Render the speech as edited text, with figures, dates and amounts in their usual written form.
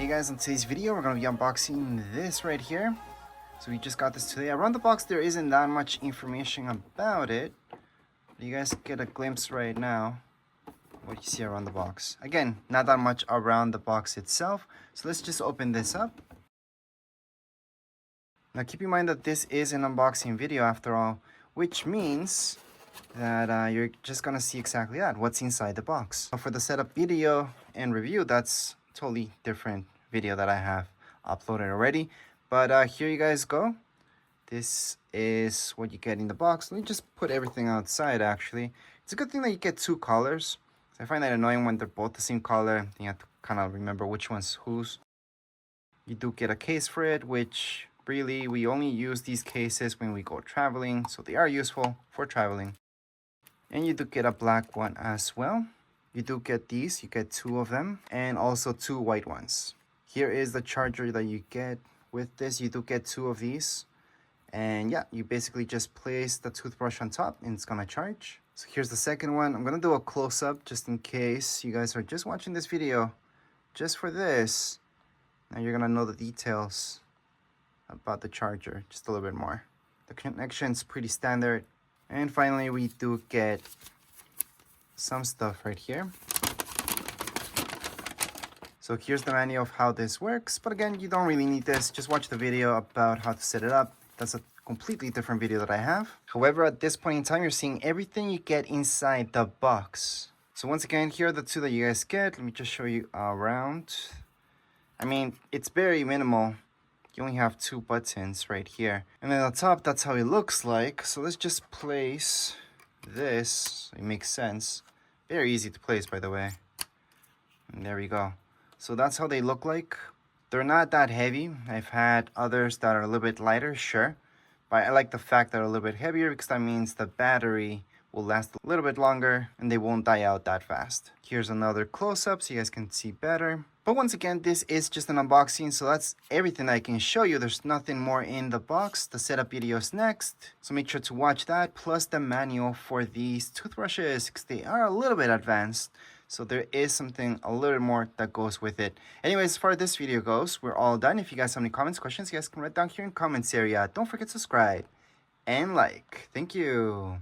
Hey guys, in today's video we're going to be unboxing this right here. So we just got this today. Around the box there isn't that much information about it. But you guys get a glimpse right now what you see around the box. Again, not that much around the box itself. So let's just open this up. Now keep in mind that this is an unboxing video after all, which means that you're just gonna see exactly that, what's inside the box. For the setup video and review, that's totally different video that I have uploaded already. But here you guys go. This is what you get in the box. Let me just put everything outside actually. It's a good thing that you get two colors. I find that annoying when they're both the same color. You have to kind of remember which one's whose. You do get a case for it, which really we only use these cases when we go traveling, so they are useful for traveling. And you do get a black one as well. You do get these, you get two of them, and also two white ones. Here is the charger that you get with this. You do get two of these. And yeah, you basically just place the toothbrush on top and it's gonna charge. So here's the second one. I'm gonna do a close-up just in case you guys are just watching this video just for this. Now you're gonna know the details about the charger just a little bit more. The connection's pretty standard. And finally, we do get some stuff right here. So here's the manual of how this works. But again, you don't really need this. Just watch the video about how to set it up. That's a completely different video that I have. However, at this point in time, you're seeing everything you get inside the box. So once again, here are the two that you guys get. Let me just show you around. I mean, it's very minimal. You only have two buttons right here. And then on top, that's how it looks like. So let's just place this. It makes sense. Very easy to place, by the way. And there we go. So that's how they look like. They're not that heavy. I've had others that are a little bit lighter, sure. But I like the fact that they're a little bit heavier because that means the battery will last a little bit longer and they won't die out that fast. Here's another close-up so you guys can see better. But once again, this is just an unboxing, so that's everything I can show you. There's nothing more in the box. The setup video is next, so make sure to watch that, plus the manual for these toothbrushes, because they are a little bit advanced. So there is something a little more that goes with it. Anyways, as far as this video goes, we're all done. If you guys have any comments, questions, you guys can write down here in comments area. Don't forget to subscribe and like. Thank you.